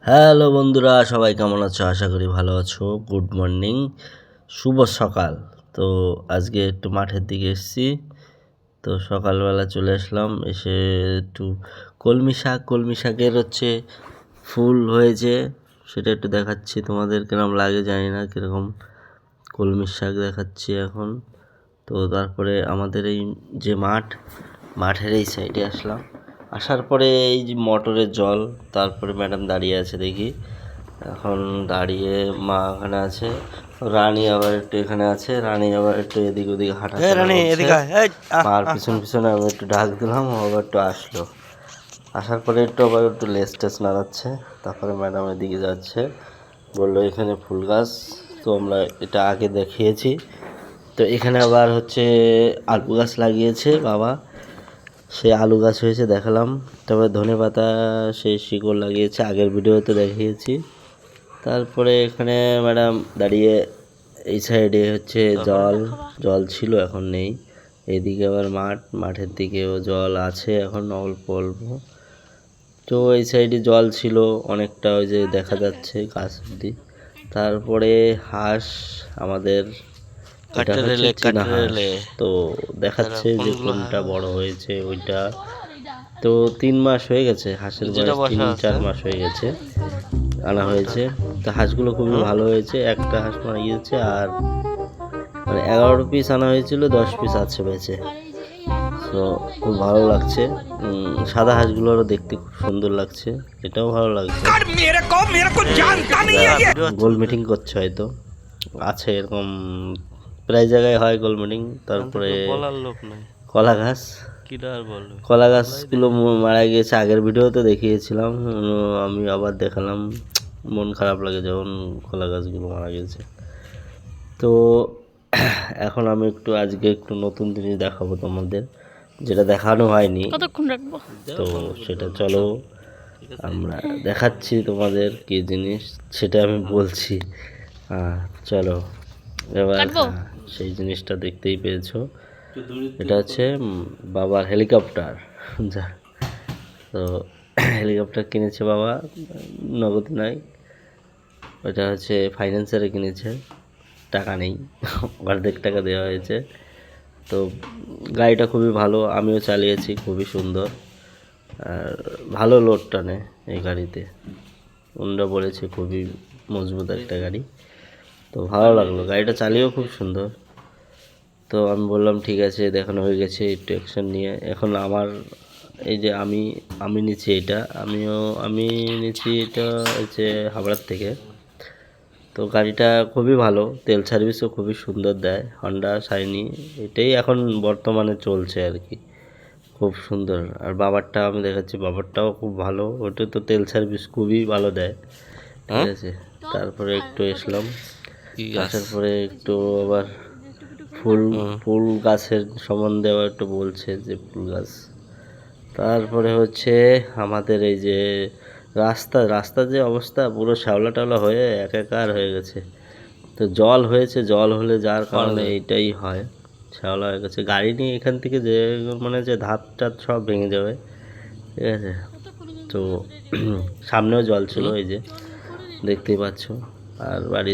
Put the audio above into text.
Hello বন্ধুরা, সবাই কেমন আছো? আশা করি ভালো আছো। গুড মর্নিং, শুভ সকাল। তো আজকে একটু মাঠের দিকে এসেছি। তো সকালবেলা চলে আসলাম, এসে একটু কলমি শাকের ফুল হয়েছে, সেটা একটু দেখাচ্ছি তোমাদের। কিরকম লাগে জানি না, কীরকম কলমি শাক দেখাচ্ছি এখন। তো তারপরে আমাদের এই যে মাঠের এই সাইডে আসলাম। আসার পরে এই যে মোটরের জল, তারপরে ম্যাডাম দাঁড়িয়ে আছে দেখি। এখন দাঁড়িয়ে মা এখানে আছে, রানী আবার একটু এখানে আছে। রানী আবার একটু এদিক ওদিক হাঁটাচলা করছে। মার পিছন পিছনে আমি একটু ডাক দিলাম, ও আবার একটু আসলো। আসার পরে আবার একটু লেজ টেস নাড়াচ্ছে। তারপরে ম্যাডাম এদিকে যাচ্ছে, বললো এখানে ফুল গাছ। তো আমরা এটা আগে দেখিয়েছি। তো এখানে আবার আলু গাছ লাগিয়েছে বাবা, সে আলু গাছ হয়েছে দেখালাম। তবে ধনেপাতা সেই শিকড় লাগিয়েছে, আগের ভিডিওতে দেখিয়েছি। তারপরে এখানে ম্যাডাম দাঁড়িয়ে, এই সাইডে জল ছিল, এখন নেই। এইদিকে আবার মাঠের দিকেও জল আছে এখন অল্প অল্প। তো এই সাইডে জল ছিল অনেকটা, ওই যে দেখা যাচ্ছে গাছ অব্দি। তারপরে হাঁস আমাদের, তো দেখাচ্ছে যে কোনটা বড় হয়েছে ওইটা। তো 3 মাস হয়ে গেছে হাঁসের বয়স, 3-4 মাস হয়ে গেছে আনা হয়েছে। তো হাঁসগুলো খুবই ভালো হয়েছে। একটা হাঁস মারা গিয়েছে, আর 11 পিস আনা হয়েছিল, 10 পিস আছে বেঁচে। তো খুব ভালো লাগছে। সাদা হাঁসগুলোরও দেখতে খুব সুন্দর লাগছে, এটাও ভালো লাগছে। গোল মিটিং করছে হয়তো, আছে এরকম প্রায় জায়গায় হয় গোল মিটিং। তারপরে কলা গাছগুলো মারা গিয়েছে, আগের ভিডিওতে দেখিয়েছিলাম। আমি আবার দেখালাম, মন খারাপ লাগে যখন কলা গাছগুলো মারা গেছে। তো এখন আমি আজকে একটু নতুন জিনিস দেখাবো তোমাদের, যেটা দেখানো হয়নি। তো সেটা চলো আমরা দেখাচ্ছি তোমাদের কি জিনিস, সেটা আমি বলছি। চলো এবার সেই জিনিসটা দেখতেই পেয়েছো। এটা বাবার হেলিকপ্টার। তো হেলিকপ্টার কিনেছে বাবা, নগদ নয়, ওটা ফাইন্যান্সারে কিনেছে, টাকা নেই, অর্ধেক টাকা দেওয়া হয়েছে। তো গাড়িটা খুবই ভালো, আমিও চালিয়েছি, খুবই সুন্দর আর ভালো লোড টানে এই গাড়িতে। অন্যরা বলেছে খুবই মজবুত একটা গাড়ি। তো ভালো লাগলো, গাড়িটা চালিয়েও খুব সুন্দর। তো আমি বললাম ঠিক আছে, দেখানো হয়ে গেছে, একটু অ্যাকশন নিয়ে। এখন আমার এই যে আমি নিচ্ছি এটা, আমি নিচ্ছি এটা হাবড়ার থেকে। তো গাড়িটা খুবই ভালো, তেল সার্ভিসও খুবই সুন্দর দেয়, হন্ডা শাইনি, এটাই এখন বর্তমানে চলছে আর কি, খুব সুন্দর। আর বাবারটা আমি দেখাচ্ছি, বাবারটাও খুব ভালো, ওটা তো তেল সার্ভিস খুবই ভালো দেয়, ঠিক আছে। তারপরে একটু এসলাম, আসার পরে একটু আবার ফুল গাছের সম্বন্ধে আবার একটু বলছে যে ফুল গাছ। তারপরে আমাদের এই যে রাস্তার যে অবস্থা, পুরো শ্যাওলা টাওলা হয়ে একাকার হয়ে গেছে। তো জল হলে যার কারণে এইটাই হয়, শ্যাওলা হয়ে গেছে। গাড়ি নিয়ে এখান থেকে যে ধাপ টাপ সব ভেঙে যাবে, ঠিক আছে। তো সামনেও জল ছিল, এই যে দেখতেই পাচ্ছ। আর বাড়ি